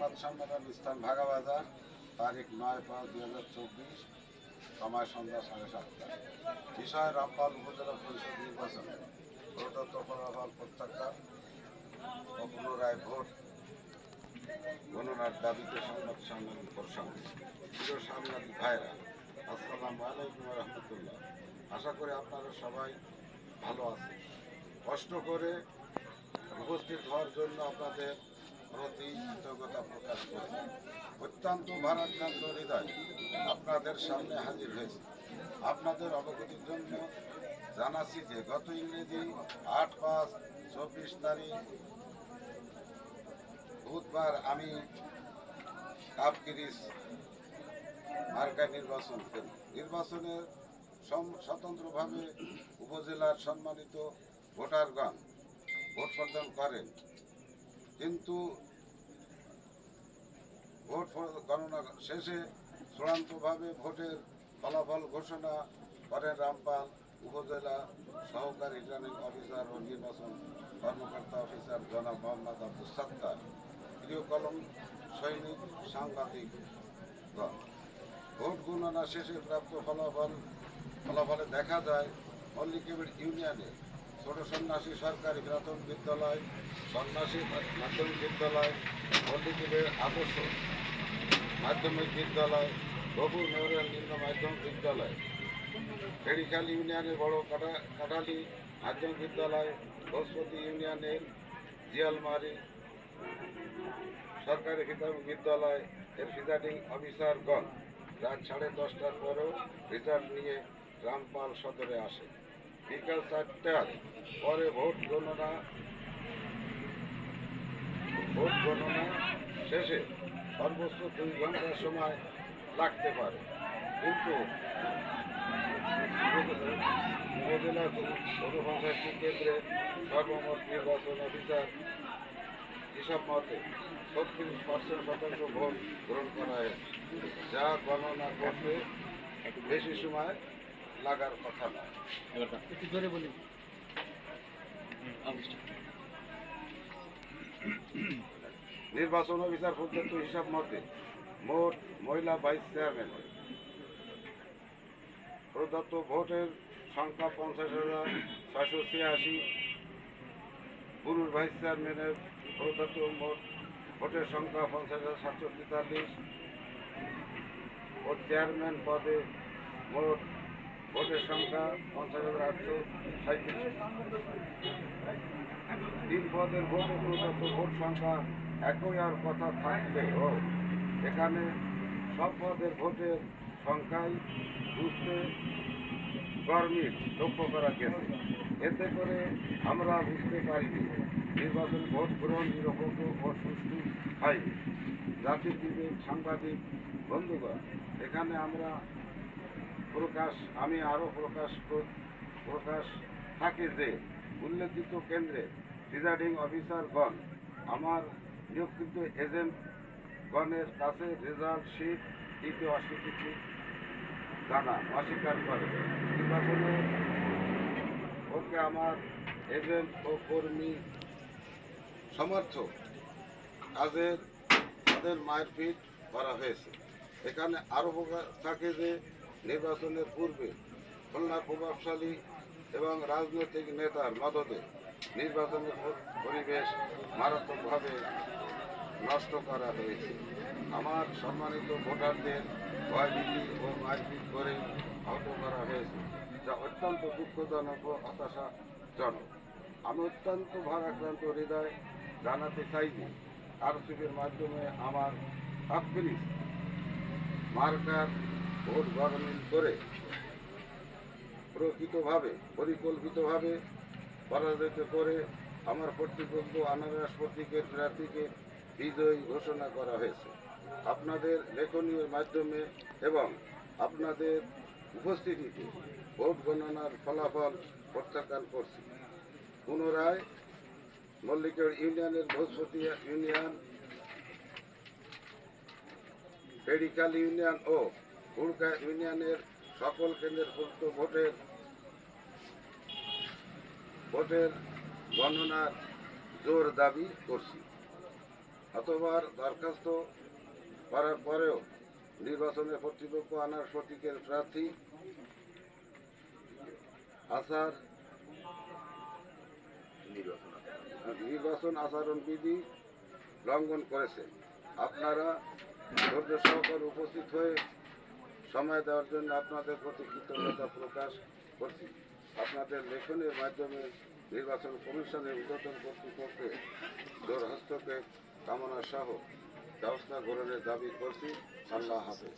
সংবাদ সম্মেলন স্থান ভাগাবাজার, তারিখ 9/5/2024, সময় সন্ধ্যা 7:30। বিষয় রামপাল উপজেলা পরিষদ নির্বাচন প্রদত্ত ফলাফল প্রত্যাখ্যান ও পুনরায় ভোট গণনার দাবিতে সংবাদ সম্মেলন প্রসঙ্গে। প্রিয় সাংবাদিক ভাইরা, আসসালামু আলাইকুম রহমতুল্লাহ। আশা করি আপনারা সবাই ভালো আছেন। কষ্ট করে উপস্থিত হওয়ার জন্য আপনাদের প্রতি কৃতজ্ঞতা প্রকাশ করি। অত্যন্ত ভারাক্রান্ত হৃদয় আপনাদের সামনে হাজির হয়েছে। আপনাদের অবগতির জন্য জানাচ্ছি যে গত ইংরেজি 8/5/24 তারিখ বুধবার আমি কাপগিরিশ মার্কায় নির্বাচন করি। নির্বাচনের স্বতন্ত্রভাবে উপজেলার সম্মানিত ভোটারগণ ভোট প্রদান করেন, কিন্তু ভোট গণনা শেষে চূড়ান্তভাবে ভোটের ফলাফল ঘোষণা করেন রামপাল উপজেলা সহকারী রিটার্নিং অফিসার ও নির্বাচন কর্মকর্তা অফিসার জনাব মোহাম্মদ আব্দুল সাত্তার। প্রিয় কলম সৈনিক সাংবাদিকগণ, ভোট গণনা শেষে প্রাপ্ত ফলাফলে দেখা যায় মল্লিকেবির ইউনিয়নে ছোট সন্ন্যাসী সরকারি প্রাথমিক বিদ্যালয়, সন্ন্যাসী মাধ্যমিক বিদ্যালয়, মল্লিকেবির আদর্শ মাধ্যমিক বিদ্যালয়, গফুর মেমোরিয়াল নিম্ন মাধ্যমিক বিদ্যালয়, ফেরিখাল ইউনিয়নের বড় কাটালি মাধ্যমিক বিদ্যালয়, ঘোষপতি ইউনিয়নের জিয়ালমারি সরকারি প্রাথমিক বিদ্যালয় এর প্রিজাইডিং অফিসারগণ রাত 10:30টার পরেও রেজাল্ট নিয়ে রামপাল সদরে আসে। বিকাল 4টার পরে ভোট গণনা শেষে সর্বোচ্চ 2 ঘন্টার সময় লাগতে পারে, কিন্তু উপজেলা পৌর পঞ্চায়েত কেন্দ্রে সর্বমোট নির্বাচন অফিসার হিসাব মতে 36% ভোট গ্রহণ করা হয়েছে, যা গণনা করতে বেশি সময় লাগার কথা নয়। নির্বাচন অফিসার প্রদত্ত হিসাব মতে মোট মহিলা ভাইস চেয়ারম্যান প্রদত্ত ভোটের সংখ্যা 50,686, পুরুষ ভাইস চেয়ারম্যানের প্রদত্ত মোট ভোটের সংখ্যা 50,743 ও চেয়ারম্যান পদে মোট ভোটের সংখ্যা 50,837। 3 পদের ভোটে প্রদত্ত ভোট সংখ্যা একই আর কথা থাকলেও এখানে সব পদের ভোটের সংখ্যাই বুঝতে গরমিল লক্ষ্য করা গেছে। এতে করে আমরা বুঝতে পারি নির্বাচন ভোট গ্রহণ নিরপেক্ষ ও সুষ্ঠু হয়নি। জাতিবিবেক সাংবাদিক বন্ধুগণ, এখানে আমি আরও প্রকাশ থাকে যে উল্লেখিত কেন্দ্রে প্রিজাইডিং অফিসারগণ আমার নিয়োগকৃত এজেন্টগণের কাছে রেজাল্ট শিট দিতে অস্বীকার করে। নির্বাচনে ওকে আমার এজেন্ট ও কর্মী সমর্থক তাদের মারপিট করা হয়েছে। এখানে আরও থাকে যে নির্বাচনের পূর্বে খুলনার প্রভাবশালী এবং রাজনৈতিক নেতার মদদে নির্বাচনের পরিবেশ মারাত্মকভাবে নষ্ট করা হয়েছে। আমার সম্মানিত ভোটারদের ভয়ভীতি ও মারপিট করে আহত করা হয়েছে, যা অত্যন্ত দুঃখজনক ও হতাশাজনক। আমি অত্যন্ত ভারাক্রান্ত হৃদয় জানাতে চাই যে কারচুপির মাধ্যমে আমার কাপগিরিশ মার্কার ভোট গণনা করে পরিকল্পিতভাবে পরাজিত করে আমার প্রতিপক্ষ আনারস প্রতীকের প্রার্থীকে বিজয়ী ঘোষণা করা হয়েছে। আপনাদের লেখনীর মাধ্যমে এবং আপনাদের উপস্থিতিতে ভোট গণনার ফলাফল প্রত্যাখ্যান করছি। পুনরায় মল্লিকেবির ইউনিয়নের ঘোষপতি ইউনিয়ন, ফেরিখাল ইউনিয়ন ও হুড়কা ইউনিয়নের সকল কেন্দ্রের ভোটের গণনার জোর দাবি করছি। এতবার দরখাস্ত করার পরেও নির্বাচনের কর্তৃপক্ষ আনার প্রতীকের প্রার্থী আসার নির্বাচন আচরণ বিধি লঙ্ঘন করেছে। আপনারা ধৈর্য সহকারে উপস্থিত হয়ে সময় দেওয়ার জন্য আপনাদের প্রতি কৃতজ্ঞতা প্রকাশ করছি। আপনাদের লেখনের মাধ্যমে নির্বাচন কমিশনের ঊর্ধ্বতন কর্তৃপক্ষের জোর হস্তক্ষেপ কামনা সহ ব্যবস্থা গ্রহণের দাবি করছি। আল্লাহ হাফেজ।